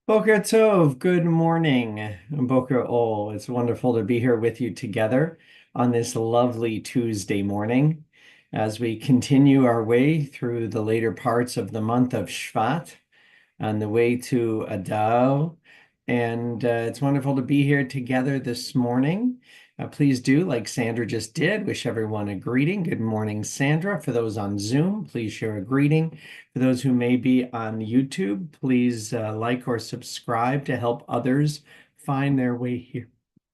Boker Tov, good morning. Boker Ol. It's wonderful to be here with you together on this lovely Tuesday morning as we continue our way through the later parts of the month of Shvat on the way to Adar. And it's wonderful to be here together this morning. Please do, like Sandra just did, wish everyone a greeting. Good morning, Sandra. For those on Zoom, please share a greeting. For those who may be on YouTube, please like or subscribe to help others find their way here.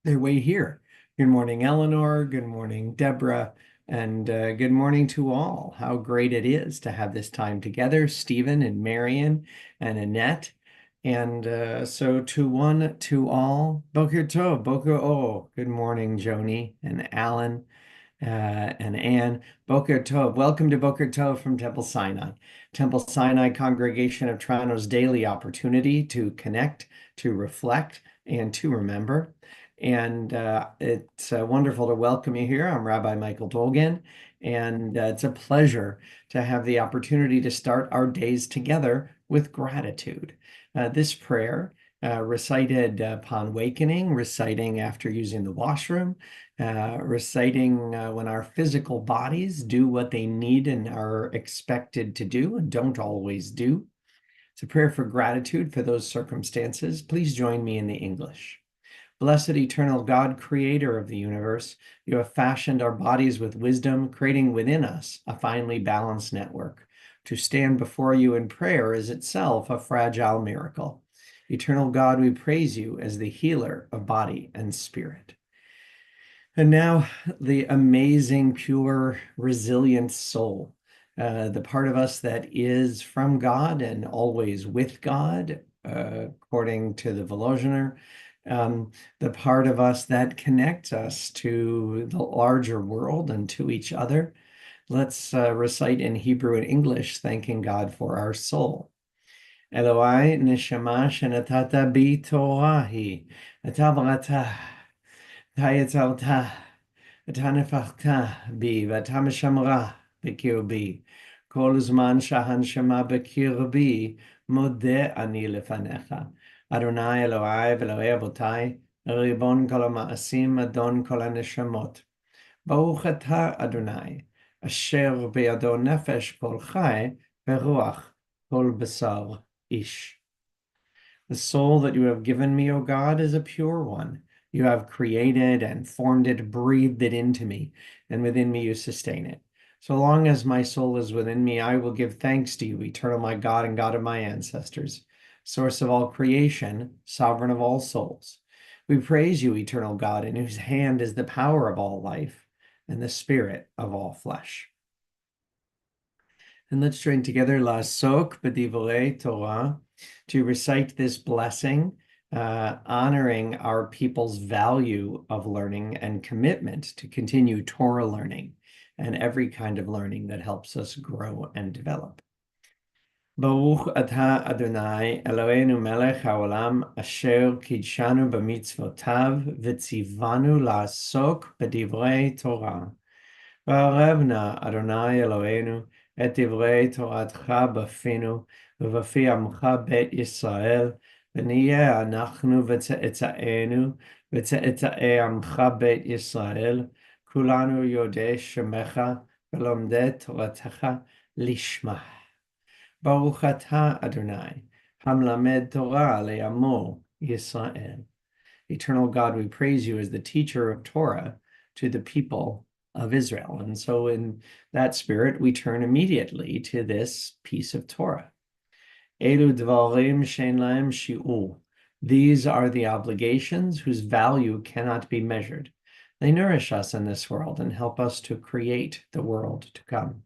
Their way here. Good morning, Eleanor. Good morning, Deborah. And good morning to all. How great it is to have this time together, Stephen and Marion and Annette. And so to one, to all, Boker Tov, Boker O. Good morning, Joni and Alan and Anne. Boker Tov. Welcome to Boker Tov from Temple Sinai. Temple Sinai Congregation of Toronto's daily opportunity to connect, to reflect, and to remember. And it's wonderful to welcome you here. I'm Rabbi Michael Dolgan, and it's a pleasure to have the opportunity to start our days together with gratitude. This prayer, recited upon wakening, reciting after using the washroom, reciting when our physical bodies do what they need and are expected to do and don't always do. It's a prayer for gratitude for those circumstances. Please join me in the English. Blessed eternal God, creator of the universe, you have fashioned our bodies with wisdom, creating within us a finely balanced network. To stand before you in prayer is itself a fragile miracle. Eternal God, we praise you as the healer of body and spirit. And now the amazing, pure, resilient soul, the part of us that is from God and always with God, according to the Volozhiner, the part of us that connects us to the larger world and to each other. Let's recite in Hebrew and English, thanking God for our soul. Eloi neshama shenatata bi Torahi, atavrata, tayetzarta, atanefachta bi, vatamashamra bikirbi. Kol zman shahanshama bikirbi, modeh ani lefanecha. Adonai Eloi v'Eloi Avotai, Ribon kol ha'ma'asim, Adon kol ha'neshamot. Baruch atah Adonai, asher beyado nefesh kol chai, veruach kol basar ish. The soul that you have given me, O God, is a pure one. You have created and formed it, breathed it into me, and within me you sustain it. So long as my soul is within me, I will give thanks to you, eternal my God and God of my ancestors, source of all creation, sovereign of all souls. We praise you, eternal God, in whose hand is the power of all life and the spirit of all flesh. And let's join together La Sok B'divrei Torah to recite this blessing, honoring our people's value of learning and commitment to continue Torah learning and every kind of learning that helps us grow and develop. Baruch atah Adonai Eloheinu melech haolam asher kidshanu b'mitzvotav v'tzivanu la'asok b'divrei Torah. V'arevna Adonai Eloheinu et divrei Toratcha b'fiנו ובפי עמך בית ישראל, ונהיה אנחנו וצאצאינו וצאצאי עמך בית ישראל, כולנו יודעי שמך ולומדי תורתך לשמה. ברוך אתה, אדוני, המלמד תורה לעמו Yisrael. Eternal God, we praise you as the teacher of Torah to the people of Israel. And so in that spirit, we turn immediately to this piece of Torah. Elu dvarim shein lahem shi'ur. These are the obligations whose value cannot be measured. They nourish us in this world and help us to create the world to come.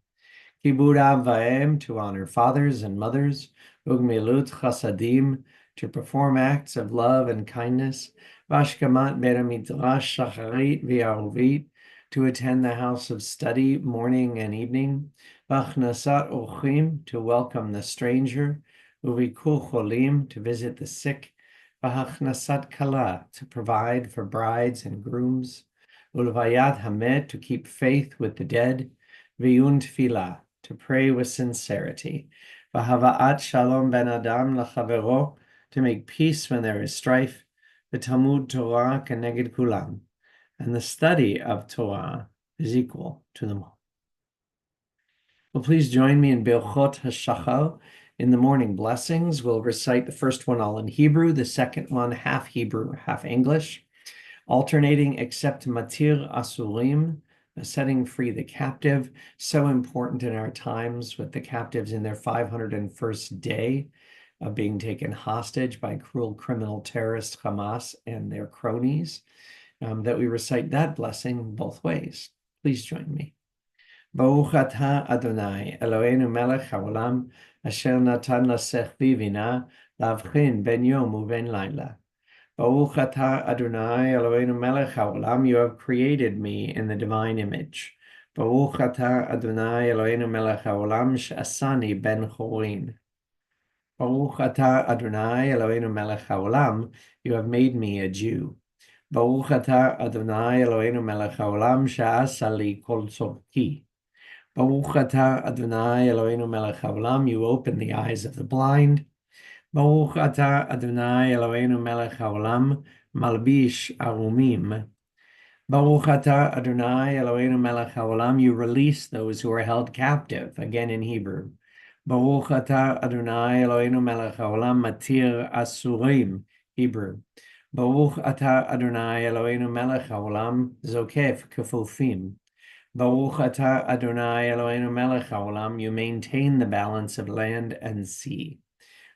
Kibud av va'em, to honor fathers and mothers. Ugmilut chasadim, to perform acts of love and kindness. Vashkamat beit midrash shacharit v'aruvit, to attend the house of study morning and evening. Vachnasat ochim, to welcome the stranger. Uvikur cholim, to visit the sick. Vahachnasat kala, to provide for brides and grooms. Ulvayat hamet, to keep faith with the dead. V'yun tefillah, to pray with sincerity. V'hava'at shalom ben adam lachavero, to make peace when there is strife, the Talmud Torah keneged kulam, and the study of Torah is equal to them all. Well, please join me in Birchot HaShachar, in the morning blessings. We'll recite the first one all in Hebrew, the second one half Hebrew, half English, alternating except Matir Asurim, setting free the captive, so important in our times with the captives in their 501st day of being taken hostage by cruel criminal terrorists Hamas and their cronies, that we recite that blessing both ways. Please join me. Baruch atah Adonai, Eloheinu melech haolam, asher natan lasechvi vina, lavchin ben yom uben laila. Baruch atah Adonai, Eloheinu melech haolam, you have created me in the divine image. Baruch atah Adonai, Eloheinu melech haolam, she'asani ben chorin. Baruch atah Adonai, Eloheinu melech haolam, you have made me a Jew. Baruch atah Adonai, Eloheinu melech haolam, she'asa li kol tzorki. Baruch atah Adonai Eloheinu melech haolam, you open the eyes of the blind. Baruch atah Adonai Eloheinu melech haolam, malbish arumim. Baruch atah Adonai Eloheinu melech haolam, you release those who are held captive, again in Hebrew. Baruch atah Adonai Eloheinu melech haolam, matir asurim, Hebrew. Baruch atah Adonai Eloheinu melech haolam, zokef kefufim. Baruch atah Adonai Eloheinu melech haolam, you maintain the balance of land and sea.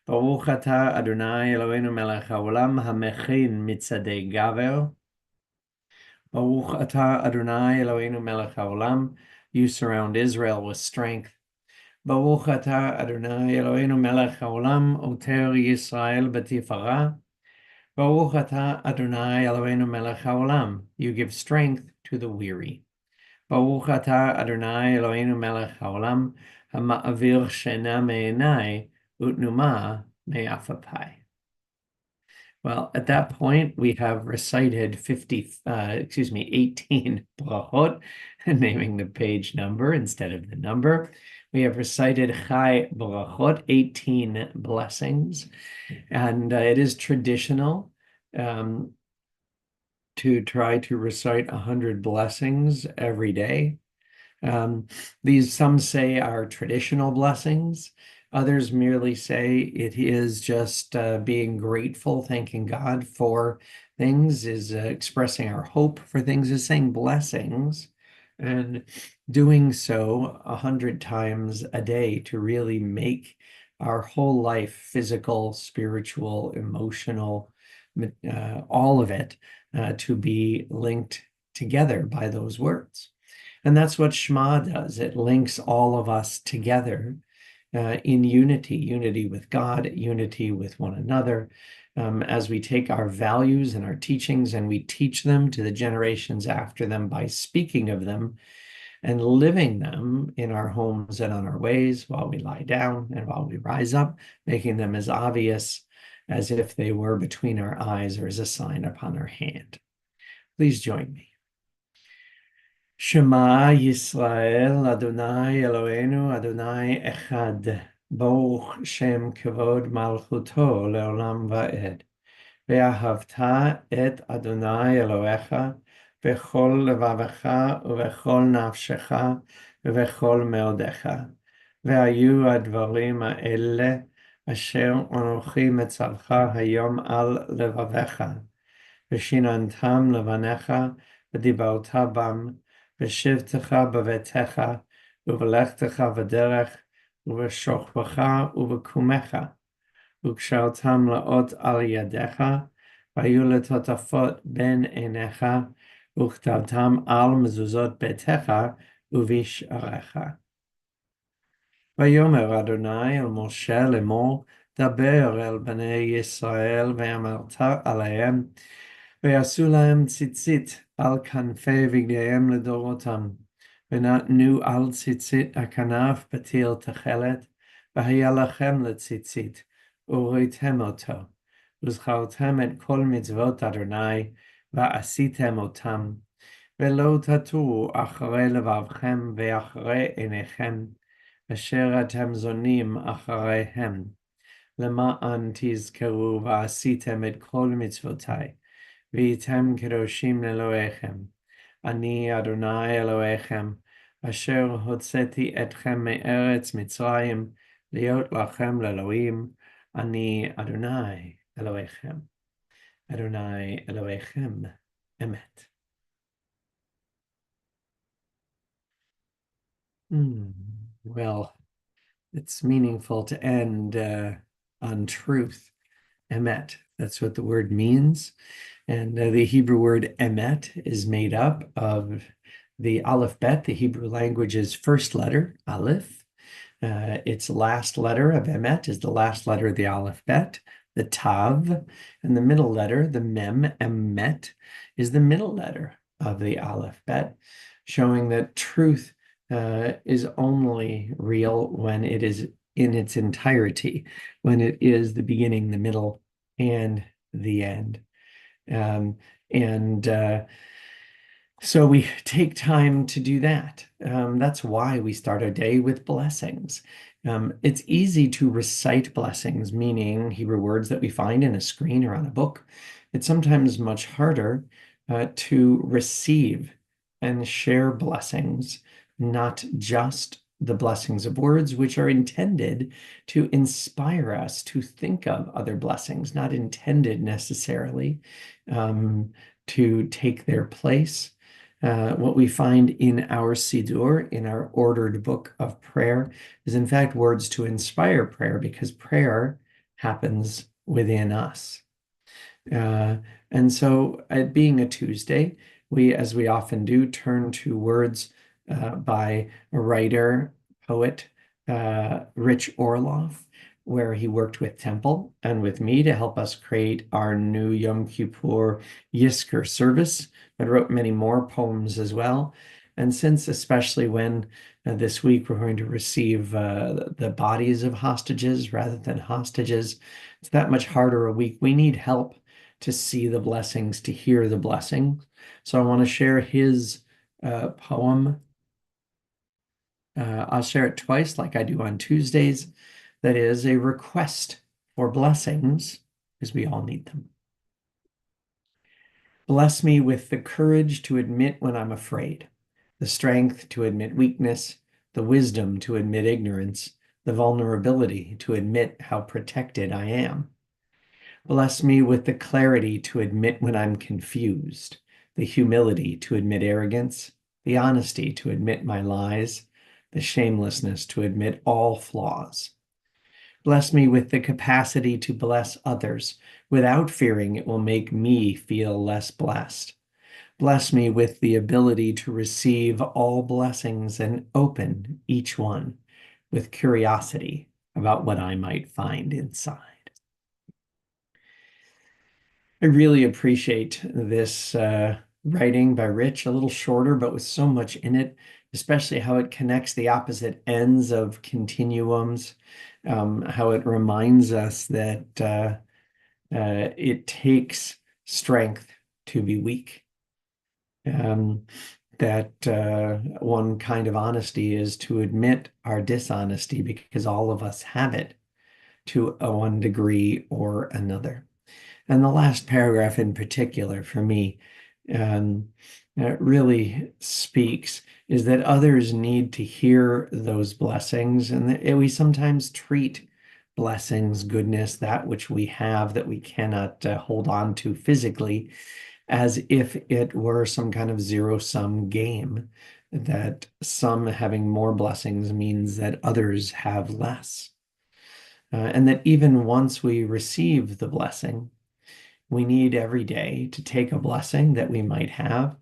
Baruch atah Adonai Eloheinu melech haolam, hamechin mitzadei gaver. Baruch atah Adonai Eloheinu melech haolam, you surround Israel with strength. Baruch atah Adonai Eloheinu melech haolam, oter Yisrael b'tifara. Baruch atah Adonai Eloheinu melech haolam, you give strength to the weary. Baruch atah Adonai Eloheinu melech haolam, hama'avir shena me'enai utnuma me'afapai. Well, at that point, we have recited 18 brachot, naming the page number instead of the number. We have recited chai brachot, 18 blessings, and it is traditional to try to recite 100 blessings every day. These, some say, are traditional blessings. Others merely say it is just being grateful, thanking God for things, is expressing our hope for things, is saying blessings, and doing so 100 times a day to really make our whole life, physical, spiritual, emotional, all of it, to be linked together by those words. And that's what Shema does. It links all of us together in unity with God, unity with one another, as we take our values and our teachings and we teach them to the generations after them by speaking of them and living them in our homes and on our ways while we lie down and while we rise up, making them as obvious as if they were between our eyes or as a sign upon our hand. Please join me. Shema Yisrael, Adonai Eloheinu, Adonai Echad, Baruch Shem Kavod Malchuto Leolam Va'ed. Ve'ahavta et Adonai Elohecha, Bechol levavecha, Uvechol nafshecha, Uvechol meodecha. Ve'ayu advarim ha'ele, Asher Anochi metzavcha hayom al levavecha. Ve'shinantam levanecha, V'dibarta bam, ושבתך בביתך, ובלכתך בדרך, ובשוכבך ובקומך, וקשרתם לאות על ידיך, והיו לטוטפות בין עיניך, וכתבתם על מזוזות ביתך ובשעריך. ויאמר אדוני אל משה לאמור, דבר אל בני ישראל, ואמרת עליהם, ויעשו להם ציצית על כנפי בגדיהם לדורותם, ונתנו על ציצית הכנף בתיל תכלת, והיה לכם לציצית, וראיתם אותו, וזכרתם את כל מצוות אדוני, ועשיתם אותם, ולא תטורו אחרי לבבכם ואחרי עיניכם, אשר אתם זונים אחריהם, למען תזכרו ועשיתם את כל מצוותיי, והייתם קדושים לאלוהיכם. אני אדוני אלוהיכם, אשר הוצאתי אתכם מארץ מצרים, להיות לכם לאלוהים. אני אדוני אלוהיכם. אדוני אלוהיכם, אמת. Well, it's meaningful to end on truth, emet. That's what the word means. And the Hebrew word emet is made up of the aleph bet, the Hebrew language's first letter, aleph. Its last letter of emet is the last letter of the aleph bet, the tav, and the middle letter, the mem, emet, is the middle letter of the aleph bet, showing that truth is only real when it is in its entirety, when it is the beginning, the middle, and the end. So we take time to do that. That's why we start our day with blessings. It's easy to recite blessings, meaning Hebrew words that we find in a screen or on a book. It's sometimes much harder to receive and share blessings, not just the blessings of words, which are intended to inspire us to think of other blessings, not intended necessarily to take their place. What we find in our Siddur, in our ordered book of prayer, is in fact words to inspire prayer, because prayer happens within us. And so, being a Tuesday, we, as we often do, turn to words by a writer, poet, Rich Orloff, where he worked with Temple and with me to help us create our new Yom Kippur Yizkor service, but wrote many more poems as well. And since, especially when this week we're going to receive the bodies of hostages rather than hostages, it's that much harder a week. We need help to see the blessings, to hear the blessings. So I want to share his poem. I'll share it twice, like I do on Tuesdays. That is a request for blessings, because we all need them. Bless me with the courage to admit when I'm afraid, the strength to admit weakness, the wisdom to admit ignorance, the vulnerability to admit how protected I am. Bless me with the clarity to admit when I'm confused, the humility to admit arrogance, the honesty to admit my lies, the shamelessness to admit all flaws. Bless me with the capacity to bless others without fearing it will make me feel less blessed. Bless me with the ability to receive all blessings and open each one with curiosity about what I might find inside. I really appreciate this writing by Rich, a little shorter, but with so much in it, especially how it connects the opposite ends of continuums, how it reminds us that it takes strength to be weak. That one kind of honesty is to admit our dishonesty, because all of us have it to one degree or another. And the last paragraph in particular for me really speaks, is that others need to hear those blessings, and that we sometimes treat blessings, goodness, that which we have that we cannot hold on to physically, as if it were some kind of zero-sum game, that some having more blessings means that others have less. And that even once we receive the blessing, we need every day to take a blessing that we might have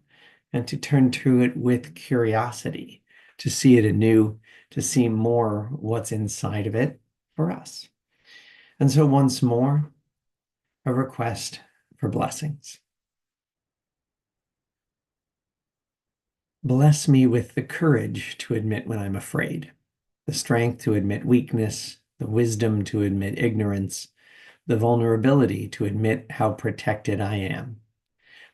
and to turn to it with curiosity, to see it anew, to see more what's inside of it for us. And so once more, a request for blessings. Bless me with the courage to admit when I'm afraid, the strength to admit weakness, the wisdom to admit ignorance, the vulnerability to admit how protected I am.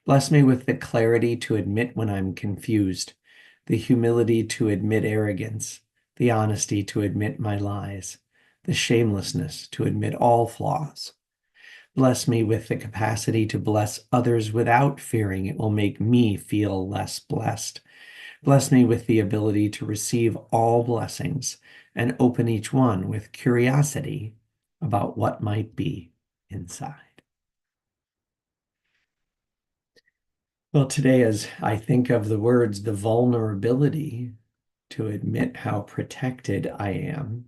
Bless me with the clarity to admit when I'm confused, the humility to admit arrogance, the honesty to admit my lies, the shamelessness to admit all flaws. Bless me with the capacity to bless others without fearing it will make me feel less blessed. Bless me with the ability to receive all blessings and open each one with curiosity about what might be inside. Well, today, as I think of the words, the vulnerability to admit how protected I am,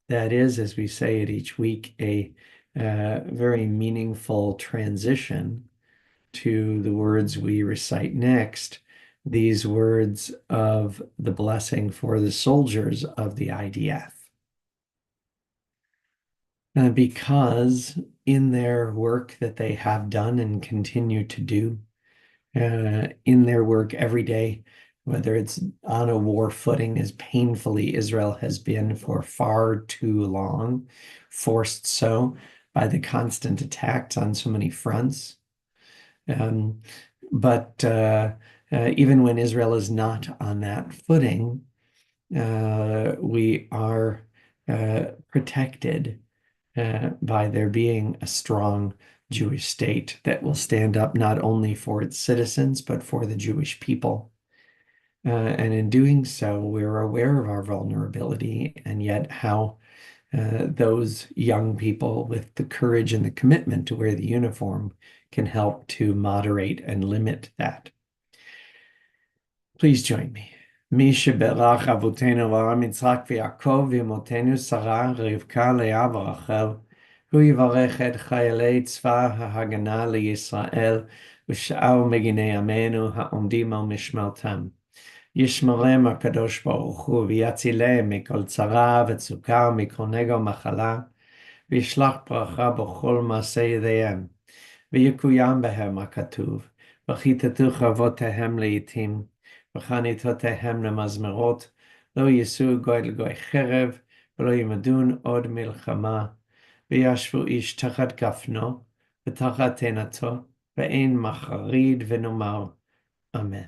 that is, as we say it each week, a very meaningful transition to the words we recite next, these words of the blessing for the soldiers of the IDF. Because in their work that they have done and continue to do, in their work every day, whether it's on a war footing as painfully Israel has been for far too long, forced so by the constant attacks on so many fronts. Um, but even when Israel is not on that footing, we are protected by there being a strong Jewish state that will stand up not only for its citizens, but for the Jewish people. And in doing so, we're aware of our vulnerability and yet how those young people with the courage and the commitment to wear the uniform can help to moderate and limit that. Please join me. מי שבירך אבותינו אברהם יצחק ויעקב ואמותינו שרה רבקה לאה ורחל הוא יברך את חיילי צבא ההגנה לישראל ושאר מגיני עמנו העומדים על משמרתם. ישמרם הקדוש ברוך הוא ויצילם מכל צרה וצוקה ומכל נגע ומחלה וישלח ברכה בכל מעשה ידיהם ויקוים בהם הכתוב וכיתתו חרבותיהם לעתים וחניתותיהם למזמרות לא יישאו גוי לגוי חרב ולא ימדון עוד מלחמה וישבו איש תחת גפנו ותחת תאנתו ואין מחריד ונאמר אמן.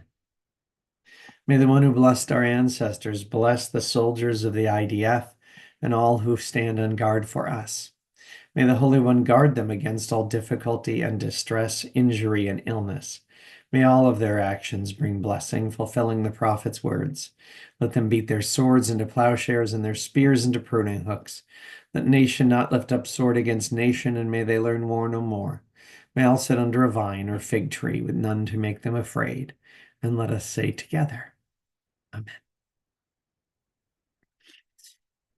May the one who blessed our ancestors bless the soldiers of the IDF and all who stand on guard for us. May the Holy One guard them against all difficulty and distress, injury and illness. May all of their actions bring blessing, fulfilling the prophet's words. Let them beat their swords into plowshares and their spears into pruning hooks. Let nation not lift up sword against nation, and may they learn war no more. May all sit under a vine or fig tree with none to make them afraid. And let us say together, Amen.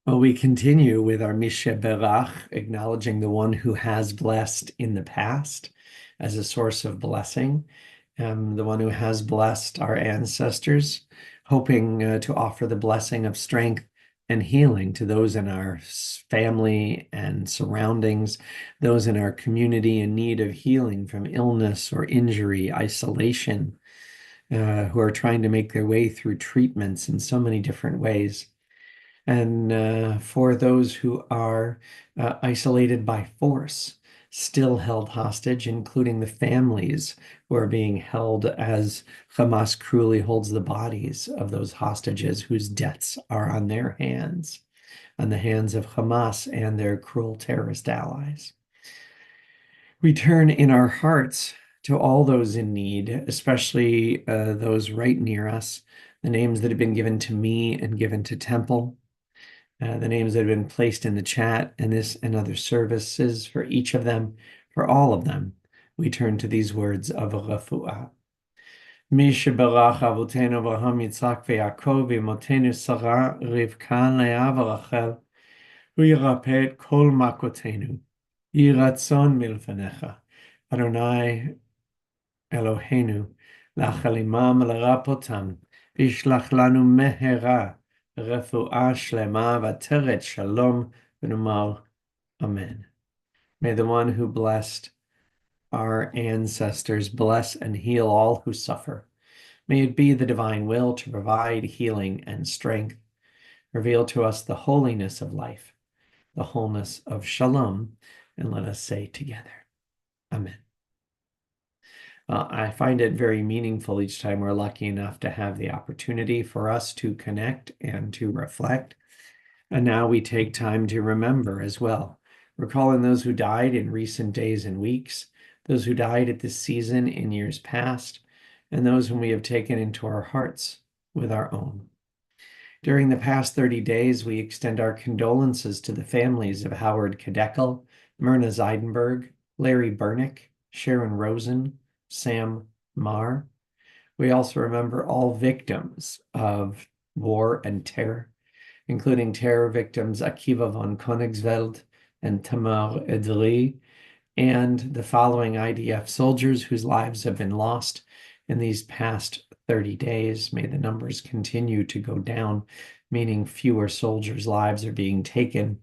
Well, we continue with our Mishe Berach, acknowledging the one who has blessed in the past as a source of blessing, the one who has blessed our ancestors, hoping to offer the blessing of strength and healing to those in our family and surroundings, those in our community in need of healing from illness or injury, isolation, who are trying to make their way through treatments in so many different ways. And for those who are isolated by force, still held hostage, including the families who are being held as Hamas cruelly holds the bodies of those hostages whose deaths are on their hands, on the hands of Hamas and their cruel terrorist allies. We turn in our hearts to all those in need, especially those right near us, the names that have been given to me and given to Temple, the names that have been placed in the chat and this and other services. For each of them, for all of them, we turn to these words of refuah. מי שברח אבותינו אברהם יצחק ויעקב ואמותינו שרה רבקה לאה ורחל הוא ירפא את כל מכותינו. יהי רצון מלפניך, אדוני אלוהינו, להחלימם ולרפאותם, וישלח לנו מהרה רפואה שלמה ועטרת שלום, ונאמר Amen. May the one who blessed our ancestors bless and heal all who suffer. May it be the divine will to provide healing and strength. Reveal to us the holiness of life, the wholeness of shalom, and let us say together, Amen. I find it very meaningful each time we're lucky enough to have the opportunity for us to connect and to reflect And now we take time to remember as well, recalling those who died in recent days and weeks, those who died at this season in years past, and those whom we have taken into our hearts with our own. During the past 30 days, we extend our condolences to the families of Howard Kadeckel, Myrna Zeidenberg, Larry Burnick, Sharon Rosen, Sam Marr. We also remember all victims of war and terror, including terror victims Akiva von Königswald and Tamar Edri, and the following IDF soldiers whose lives have been lost in these past 30 days. May the numbers continue to go down, meaning fewer soldiers' lives are being taken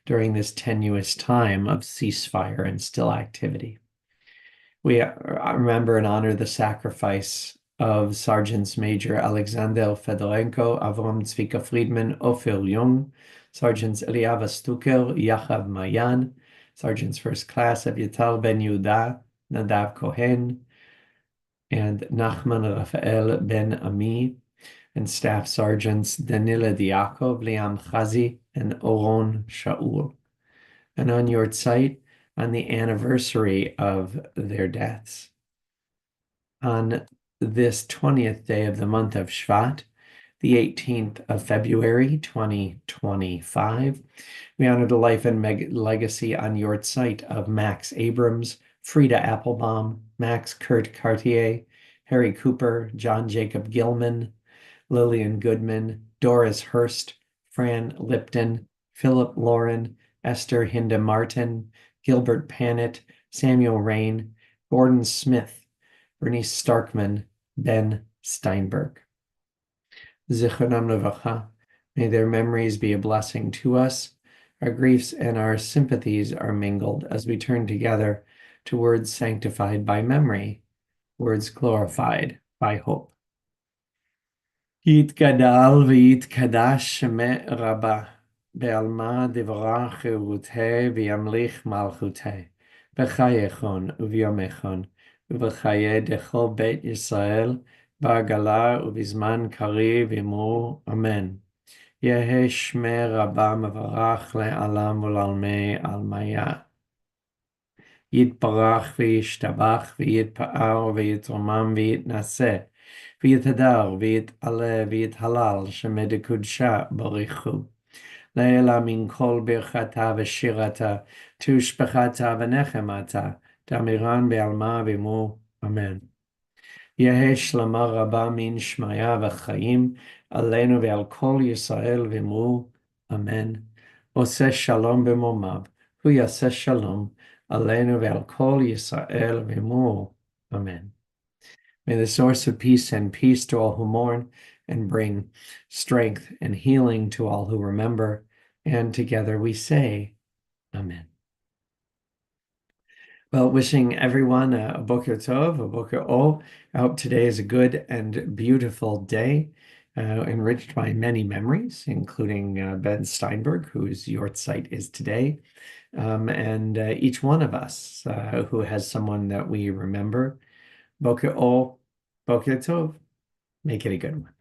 during this tenuous time of ceasefire and still activity. We remember and honor the sacrifice of Sergeants Major Alexander Fedorenko, Avram Tzvika Friedman, Ofer Jung, Sergeants Eliava Stuker, Yachav Mayan, Sergeants First Class Aviatar Ben Yehuda, Nadav Kohen, and Nachman Rafael Ben Ami, and Staff Sergeants Danila Diakov, Liam Chazi, and Oron Shaul. And on Yahrzeit, on the anniversary of their deaths. On this 20th day of the month of Shvat, the 18th of February, 2025, we honor the life and legacy on Yahrzeit of Max Abrams, Frida Applebaum, Max Kurt Cartier, Harry Cooper, John Jacob Gilman, Lillian Goodman, Doris Hurst, Fran Lipton, Philip Lauren, Esther Hinda Martin, Gilbert Panet, Samuel Rain, Gordon Smith, Bernice Starkman, Ben Steinberg. Zichronam Levacha. May their memories be a blessing to us. Our griefs and our sympathies are mingled as we turn together to words sanctified by memory, words glorified by hope. יתגדל ויתקדש שמי רבה, בעלמא דברה חירותי וימליך מלכותי, בחייכון וביומכון, ובחיי דכל בית ישראל, בעגלה ובזמן קריב אמרו אמן. יהא שמי רבה מברך לעולם ולעלמי עלמיה. יתברך וישתבח ויתפאר ויתרומם ויתנשא, ויתהדר ויתעלה ויתהלל שמדקודשה בריחו. לעילה מן כל ברכתה ושירתה, תושבחתה ונחמתה, תמירן בעלמה ואמרו אמן. יהא שלמה רבה מן שמיה וחיים, עלינו ועל כל ישראל ואמרו אמן. עושה שלום במומיו, הוא יעשה שלום עלינו ועל כל ישראל ואמרו amen. May the source of peace send peace to all who mourn and bring strength and healing to all who remember. And together we say, Amen. Well, wishing everyone a Boker Tov, a Boker Ol. I hope today is a good and beautiful day, enriched by many memories, including Ben Steinberg, whose Yahrzeit is today, and each one of us who has someone that we remember. Boker Ol, Boker Tov. Make it a good one.